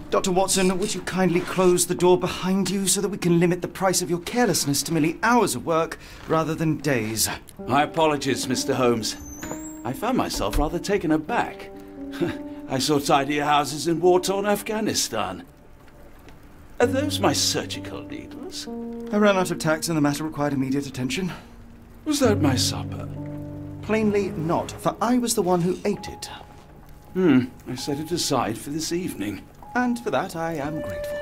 Dr. Watson, would you kindly close the door behind you so that we can limit the price of your carelessness to merely hours of work rather than days? My apologies, Mr. Holmes. I found myself rather taken aback. I saw tidier houses in war-torn Afghanistan. Are those my surgical needles? I ran out of tacks and the matter required immediate attention. Was that my supper? Plainly not, for I was the one who ate it. I set it aside for this evening. And for that I am grateful.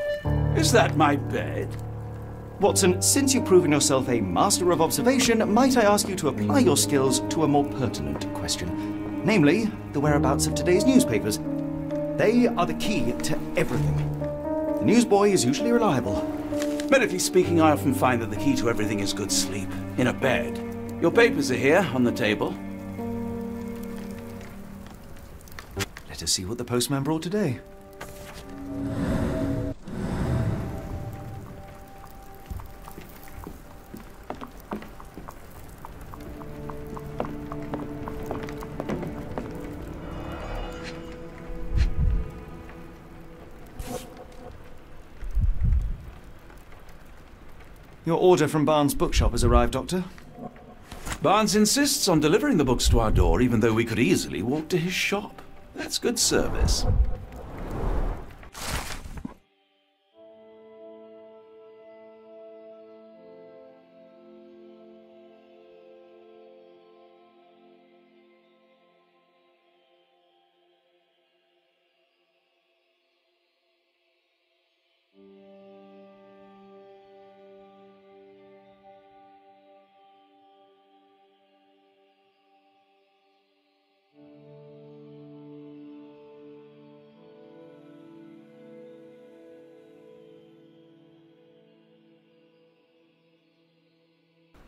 Is that my bed? Watson, since you've proven yourself a master of observation, might I ask you to apply your skills to a more pertinent question? Namely, the whereabouts of today's newspapers. They are the key to everything. The newsboy is usually reliable. Medically speaking, I often find that the key to everything is good sleep. In a bed. Your papers are here, on the table. Let us see what the postman brought today. Your order from Barnes' bookshop has arrived, Doctor. Barnes insists on delivering the books to our door, even though we could easily walk to his shop. That's good service.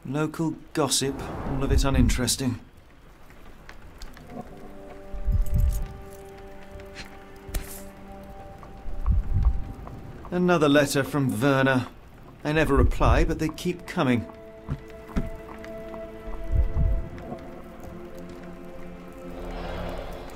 Local gossip, all of it uninteresting. Another letter from Werner. I never reply, but they keep coming.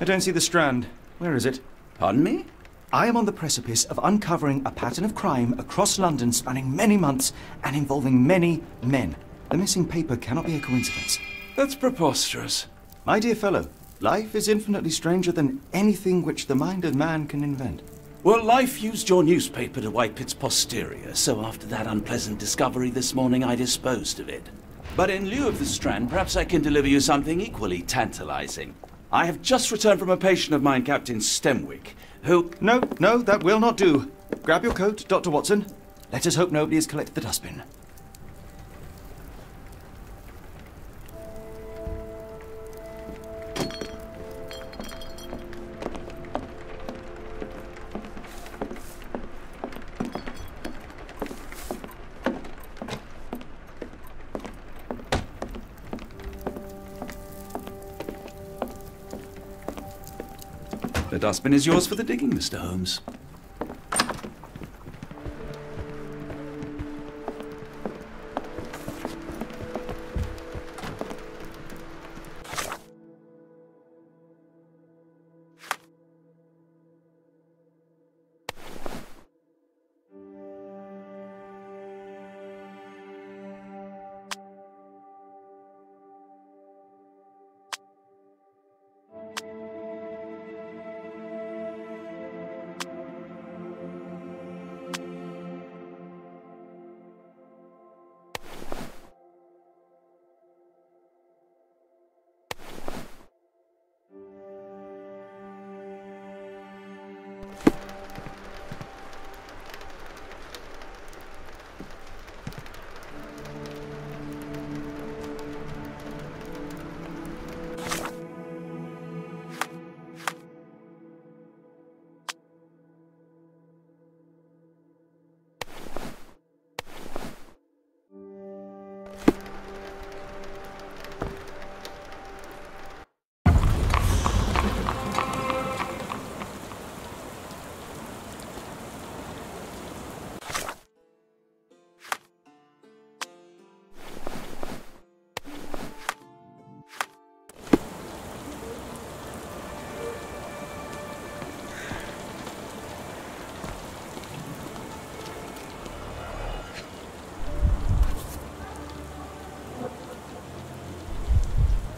I don't see the Strand. Where is it? Pardon me? I am on the precipice of uncovering a pattern of crime across London spanning many months and involving many men. The missing paper cannot be a coincidence. That's preposterous. My dear fellow, life is infinitely stranger than anything which the mind of man can invent. Well, life used your newspaper to wipe its posterior, so after that unpleasant discovery this morning, I disposed of it. But in lieu of the Strand, perhaps I can deliver you something equally tantalizing. I have just returned from a patient of mine, Captain Stemwick, who... No, that will not do. Grab your coat, Dr. Watson. Let us hope nobody has collected the dustbin. The dustbin is yours for the digging, Mr. Holmes.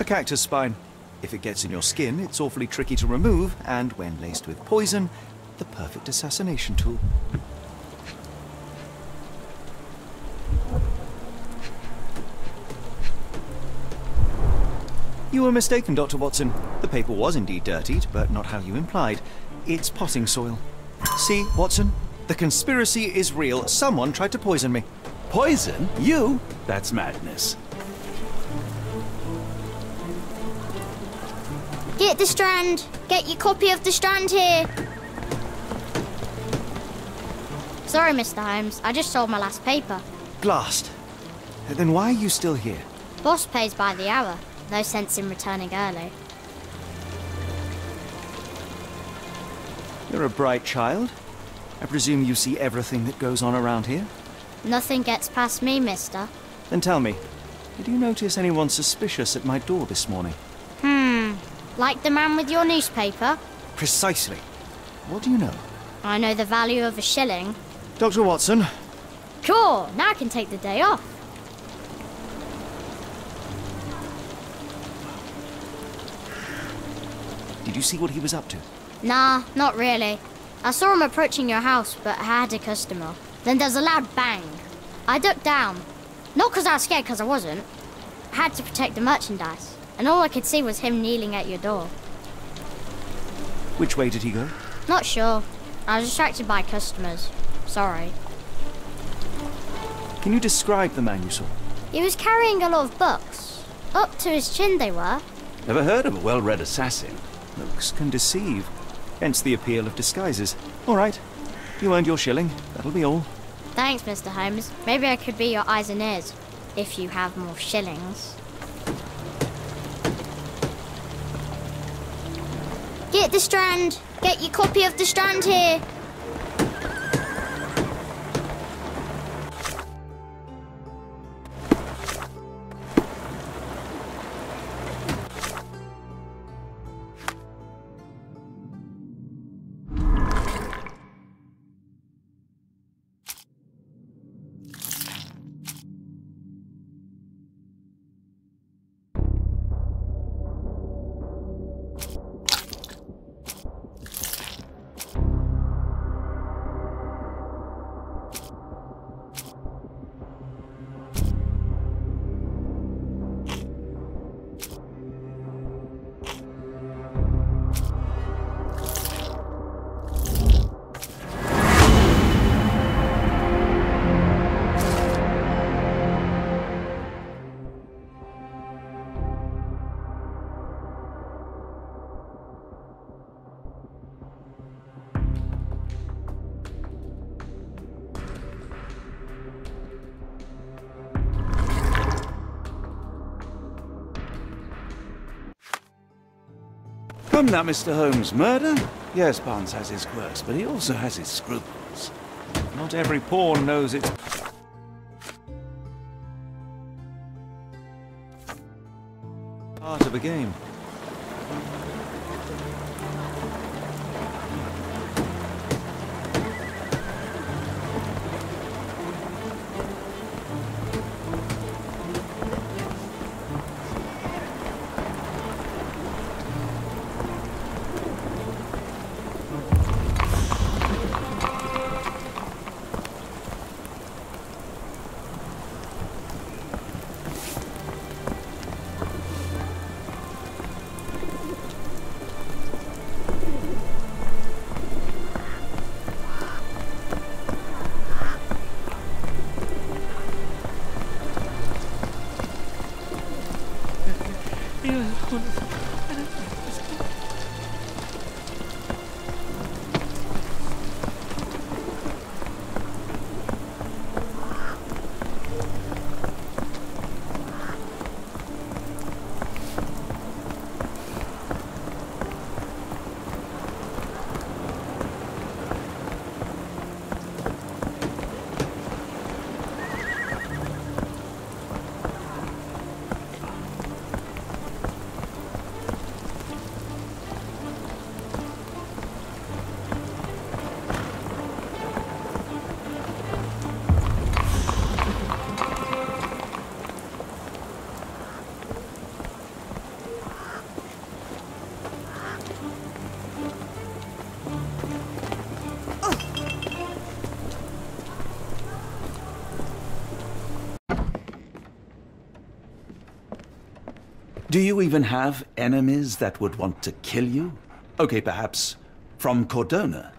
A cactus spine. If it gets in your skin, it's awfully tricky to remove, and when laced with poison, the perfect assassination tool. You were mistaken, Dr. Watson. The paper was indeed dirtied, but not how you implied. It's potting soil. See, Watson? The conspiracy is real. Someone tried to poison me. Poison? You? That's madness. Get the Strand! Get your copy of the Strand here! Sorry, Mr. Holmes. I just sold my last paper. Blast. Then why are you still here? Boss pays by the hour. No sense in returning early. You're a bright child. I presume you see everything that goes on around here? Nothing gets past me, mister. Then tell me, did you notice anyone suspicious at my door this morning? Like the man with your newspaper? Precisely. What do you know? I know the value of a shilling. Dr. Watson. Cool, now I can take the day off. Did you see what he was up to? Nah, not really. I saw him approaching your house, but I had a customer. Then there's a loud bang. I ducked down. Not because I was scared, because I wasn't. I had to protect the merchandise. And all I could see was him kneeling at your door. Which way did he go? Not sure. I was distracted by customers. Sorry. Can you describe the man you saw? He was carrying a lot of books. Up to his chin they were. Never heard of a well-read assassin. Looks can deceive. Hence the appeal of disguises. All right. You earned your shilling. That'll be all. Thanks, Mr. Holmes. Maybe I could be your eyes and ears. If you have more shillings. Get the Strand! Get your copy of the Strand here! Come now, Mr. Holmes. Murder? Yes, Barnes has his quirks, but he also has his scruples. Not every pawn knows it's... part of a game. Do you even have enemies that would want to kill you? Okay, perhaps from Cordona.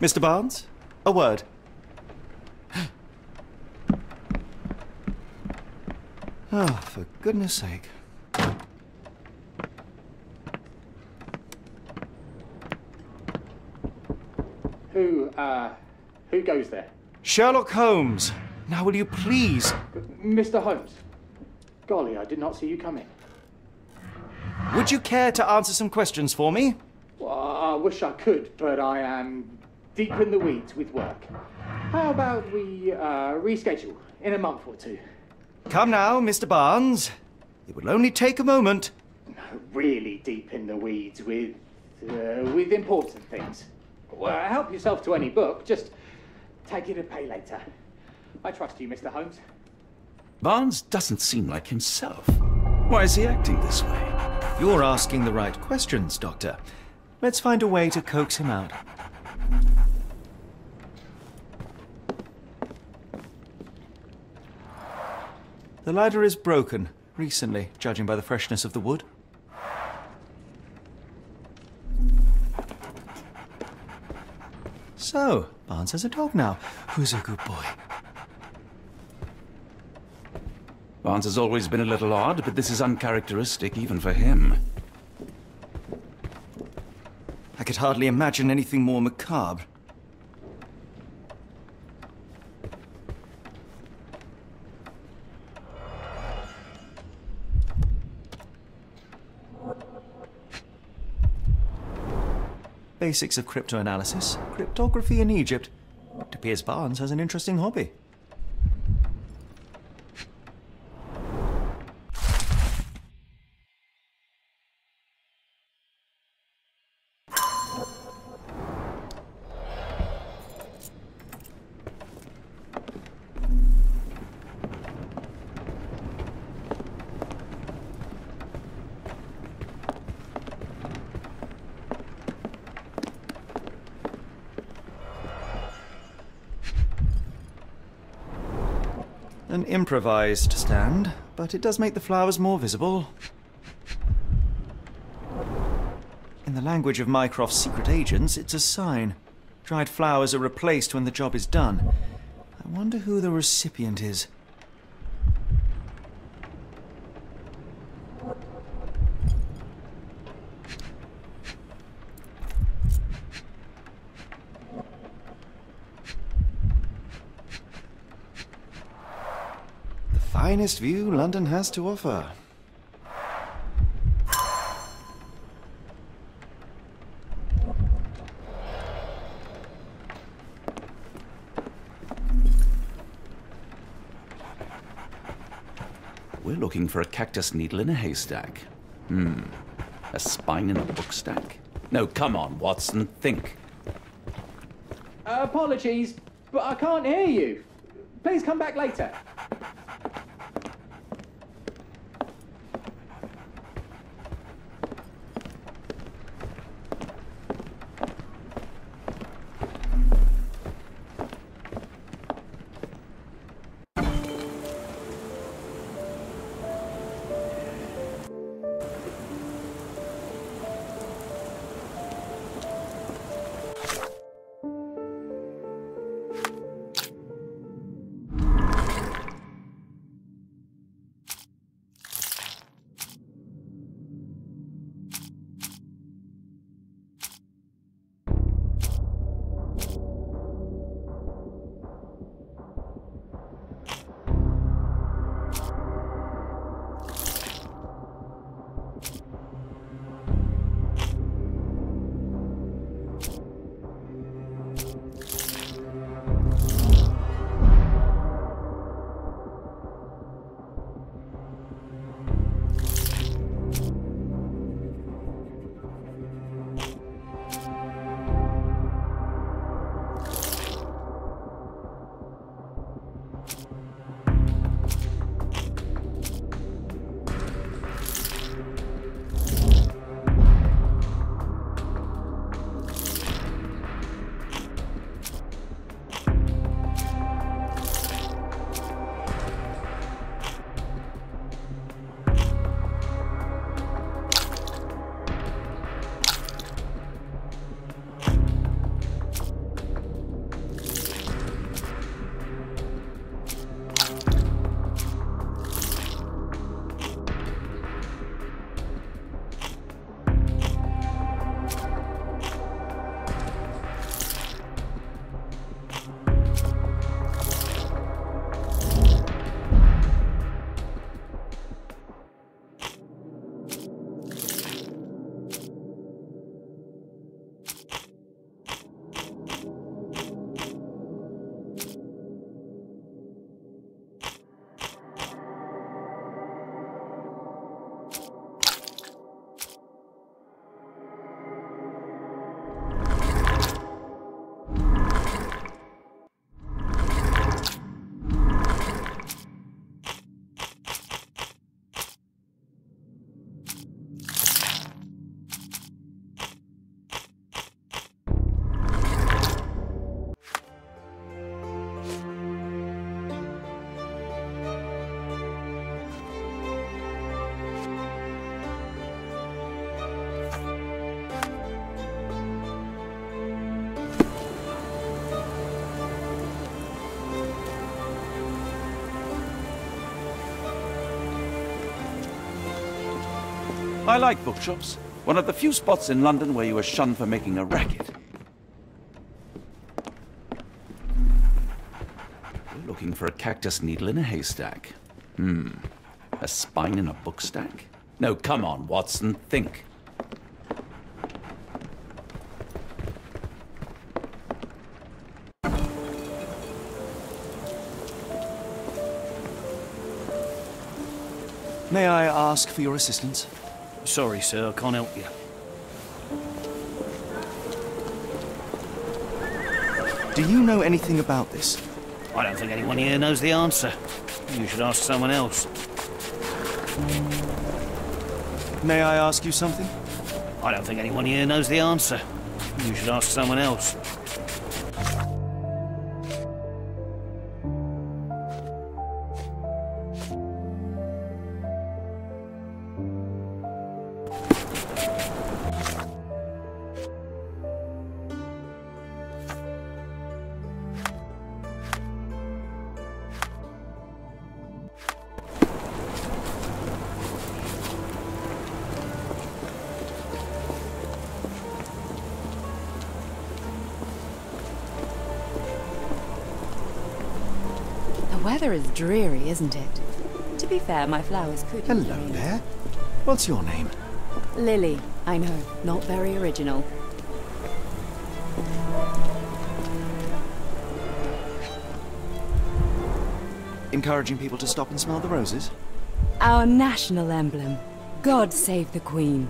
Mr. Barnes, a word. Oh, for goodness sake. Who goes there? Sherlock Holmes. Now will you please? Mr. Holmes. Golly, I did not see you come in. Would you care to answer some questions for me? Well, I wish I could, but I am deep in the weeds with work. How about we reschedule in a month or two? Come now, Mr. Barnes. It will only take a moment. Really deep in the weeds with important things. Well, help yourself to any book. Just take it and pay later. I trust you, Mr. Holmes. Barnes doesn't seem like himself. Why is he acting this way? You're asking the right questions, Doctor. Let's find a way to coax him out. The ladder is broken, recently, judging by the freshness of the wood. So, Barnes has a dog now. Who's a good boy? Barnes has always been a little odd, but this is uncharacteristic even for him. I could hardly imagine anything more macabre. Basics of cryptoanalysis, cryptography in Egypt. It appears Barnes has an interesting hobby. An improvised stand, but it does make the flowers more visible. In the language of Mycroft's secret agents, it's a sign. Dried flowers are replaced when the job is done. I wonder who the recipient is. Finest view London has to offer. We're looking for a cactus needle in a haystack. A spine in a book stack. No, come on, Watson, think. Apologies, but I can't hear you. Please come back later. I like bookshops. One of the few spots in London where you are shunned for making a racket. You're looking for a cactus needle in a haystack. A spine in a book stack? No, come on, Watson, think. May I ask for your assistance? Sorry, sir, I can't help you. Do you know anything about this? I don't think anyone here knows the answer. You should ask someone else. May I ask you something? I don't think anyone here knows the answer. You should ask someone else. The weather is dreary, isn't it? To be fair, my flowers could... Hello there. What's your name? Lily. I know, not very original. Encouraging people to stop and smell the roses? Our national emblem. God save the Queen.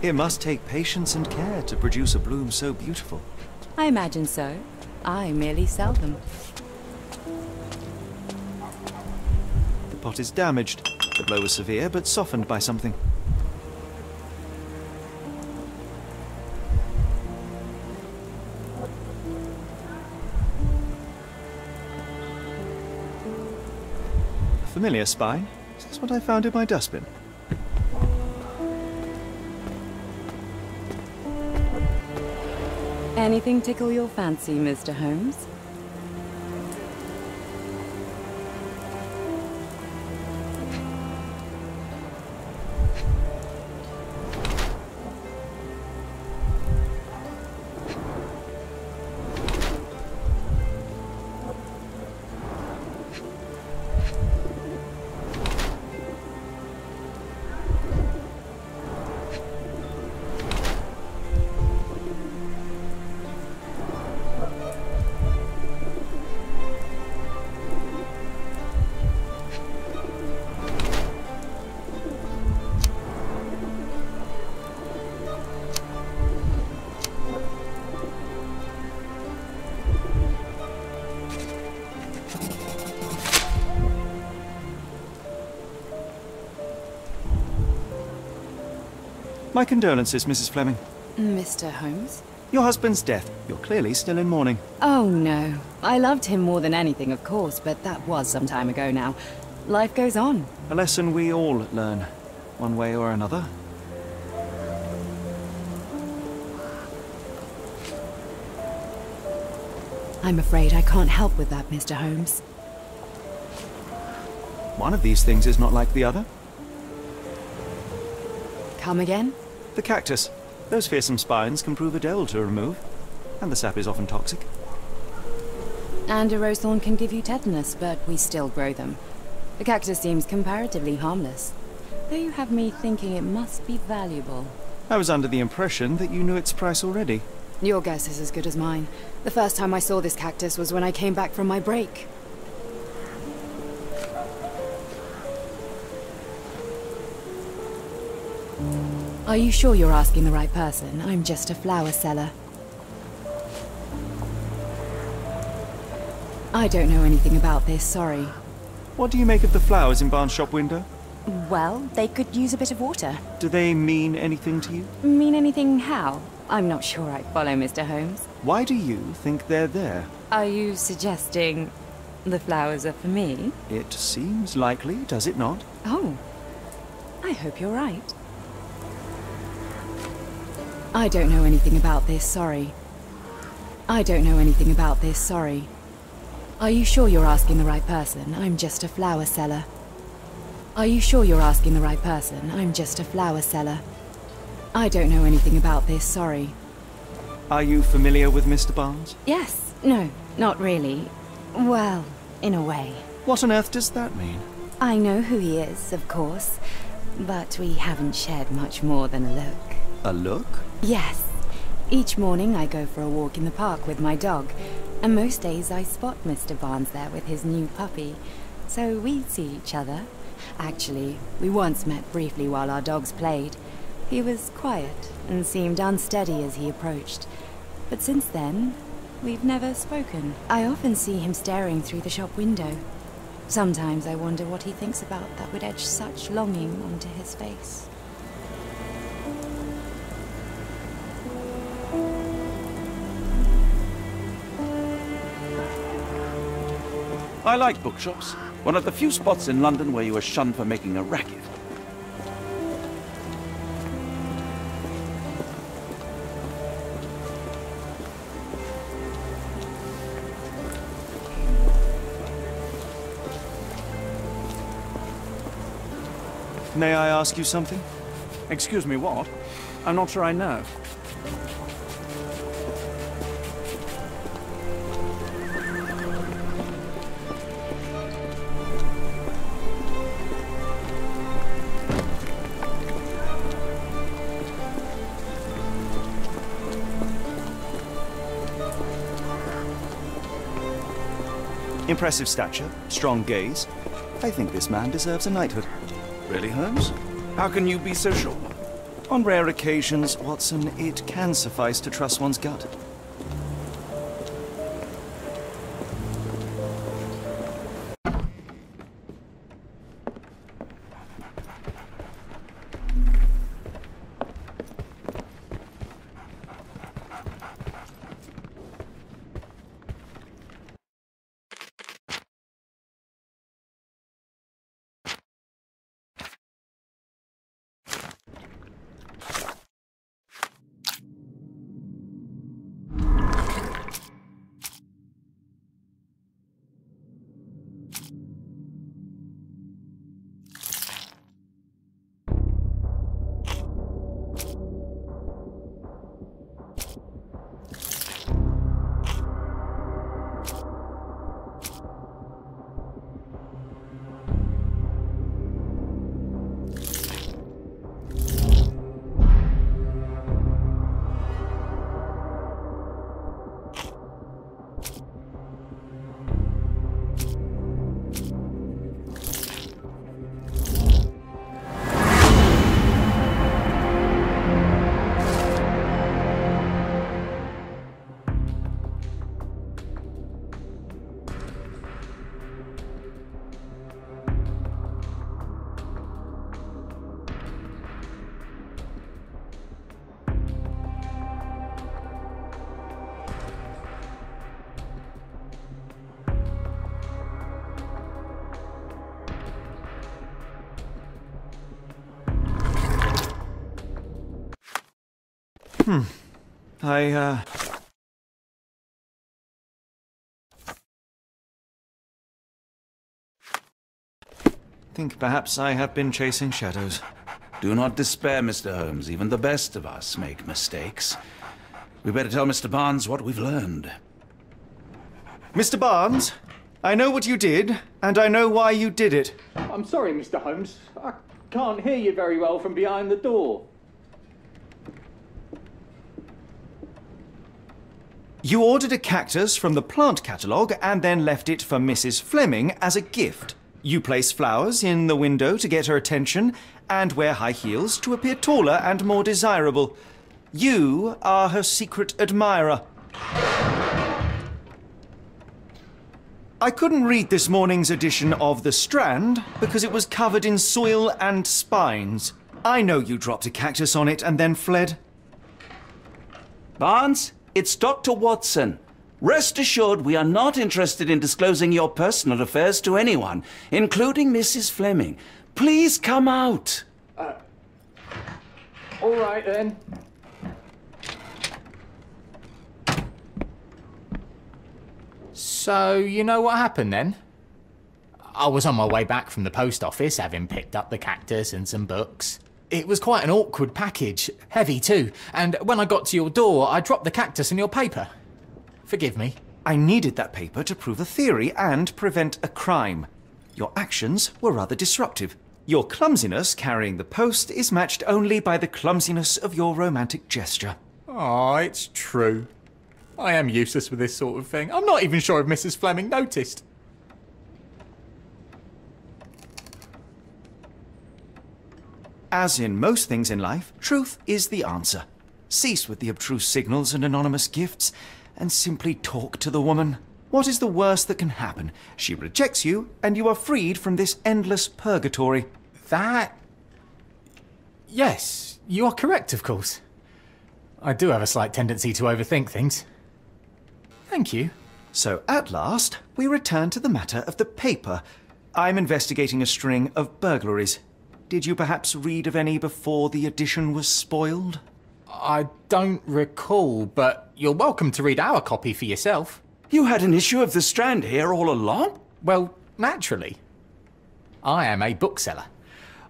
It must take patience and care to produce a bloom so beautiful. I imagine so. I merely sell them. The pot is damaged. The blow was severe, but softened by something. A familiar spine. Is this what I found in my dustbin? Anything tickle your fancy, Mr. Holmes? My condolences, Mrs. Fleming. Mr. Holmes? Your husband's death. You're clearly still in mourning. Oh, no. I loved him more than anything, of course, but that was some time ago now. Life goes on. A lesson we all learn, one way or another. I'm afraid I can't help with that, Mr. Holmes. One of these things is not like the other. Come again? The cactus. Those fearsome spines can prove a devil to remove, and the sap is often toxic. And a rose thorn can give you tetanus, but we still grow them. The cactus seems comparatively harmless, though you have me thinking it must be valuable. I was under the impression that you knew its price already. Your guess is as good as mine. The first time I saw this cactus was when I came back from my break. Are you sure you're asking the right person? I'm just a flower seller. I don't know anything about this, sorry. What do you make of the flowers in Barnes' shop window? Well, they could use a bit of water. Do they mean anything to you? Mean anything how? I'm not sure I follow, Mr. Holmes. Why do you think they're there? Are you suggesting the flowers are for me? It seems likely, does it not? Oh, I hope you're right. I don't know anything about this, sorry. I don't know anything about this, sorry. Are you sure you're asking the right person? I'm just a flower seller. Are you sure you're asking the right person? I'm just a flower seller. I don't know anything about this, sorry. Are you familiar with Mr. Barnes? Yes. No, not really. Well, in a way. What on earth does that mean? I know who he is, of course, but we haven't shared much more than a look. A look? Yes. Each morning I go for a walk in the park with my dog, and most days I spot Mr. Barnes there with his new puppy, so we see each other. Actually, we once met briefly while our dogs played. He was quiet and seemed unsteady as he approached, but since then, we've never spoken. I often see him staring through the shop window. Sometimes I wonder what he thinks about that would etch such longing onto his face. I like bookshops. One of the few spots in London where you are shunned for making a racket. May I ask you something? Excuse me, what? I'm not sure I know. Impressive stature, strong gaze. I think this man deserves a knighthood. Really, Holmes? How can you be so sure? On rare occasions, Watson, it can suffice to trust one's gut. I think perhaps I have been chasing shadows. Do not despair, Mr. Holmes. Even the best of us make mistakes. We better tell Mr. Barnes what we've learned. Mr. Barnes, I know what you did, and I know why you did it. I'm sorry, Mr. Holmes. I can't hear you very well from behind the door. You ordered a cactus from the plant catalogue and then left it for Mrs. Fleming as a gift. You place flowers in the window to get her attention and wear high heels to appear taller and more desirable. You are her secret admirer. I couldn't read this morning's edition of The Strand because it was covered in soil and spines. I know you dropped a cactus on it and then fled. Barnes, it's Dr. Watson. Rest assured we are not interested in disclosing your personal affairs to anyone, including Mrs. Fleming. Please come out. All right, then. So, you know what happened then? I was on my way back from the post office, having picked up the cactus and some books. It was quite an awkward package, heavy too, and when I got to your door, I dropped the cactus in your paper. Forgive me. I needed that paper to prove a theory and prevent a crime. Your actions were rather disruptive. Your clumsiness carrying the post is matched only by the clumsiness of your romantic gesture. Oh, it's true. I am useless with this sort of thing. I'm not even sure if Mrs. Fleming noticed. As in most things in life, truth is the answer. Cease with the abstruse signals and anonymous gifts, and simply talk to the woman. What is the worst that can happen? She rejects you, and you are freed from this endless purgatory. That... Yes, you are correct, of course. I do have a slight tendency to overthink things. Thank you. So, at last, we return to the matter of the paper. I'm investigating a string of burglaries. Did you perhaps read of any before the edition was spoiled? I don't recall, but you're welcome to read our copy for yourself. You had an issue of The Strand here all along? Well, naturally. I am a bookseller.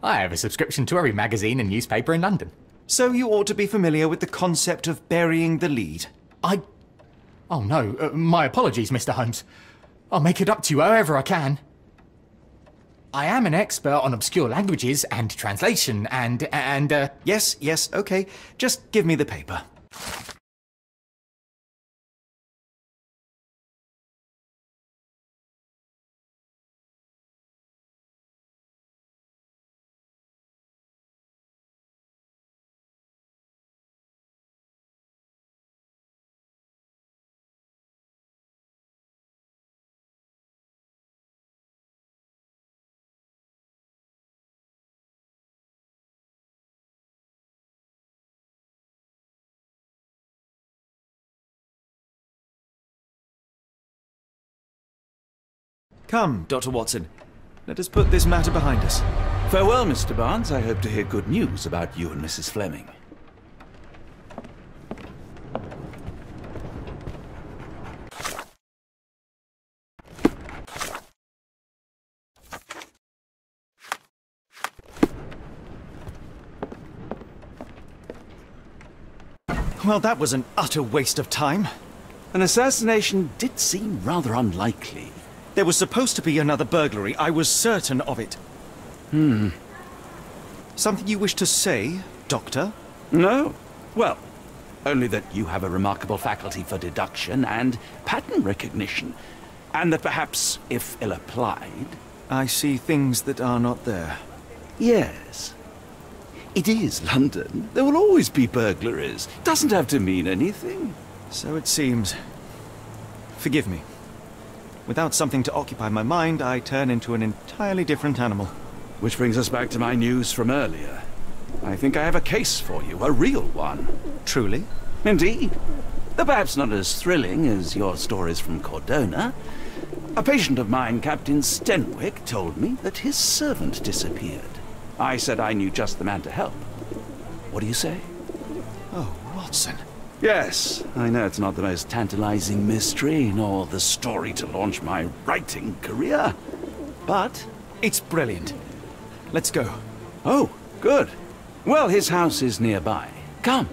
I have a subscription to every magazine and newspaper in London. So you ought to be familiar with the concept of burying the lead. Oh no, my apologies, Mr. Holmes. I'll make it up to you however I can. I am an expert on obscure languages and translation and Yes, okay. Just give me the paper. Come, Dr. Watson. Let us put this matter behind us. Farewell, Mr. Barnes. I hope to hear good news about you and Mrs. Fleming. Well, that was an utter waste of time. An assassination did seem rather unlikely. There was supposed to be another burglary. I was certain of it. Something you wish to say, Doctor? No. Well, only that you have a remarkable faculty for deduction and pattern recognition. And that perhaps, if ill-applied... I see things that are not there. Yes. It is London. There will always be burglaries. Doesn't have to mean anything. So it seems. Forgive me. Without something to occupy my mind, I turn into an entirely different animal. Which brings us back to my news from earlier. I think I have a case for you, a real one. Truly? Indeed. Though perhaps not as thrilling as your stories from Cordona. A patient of mine, Captain Stenwick, told me that his servant disappeared. I said I knew just the man to help. What do you say? Oh, Watson. Yes, I know it's not the most tantalizing mystery, nor the story to launch my writing career. But... it's brilliant. Let's go. Oh, good. Well, his house is nearby. Come.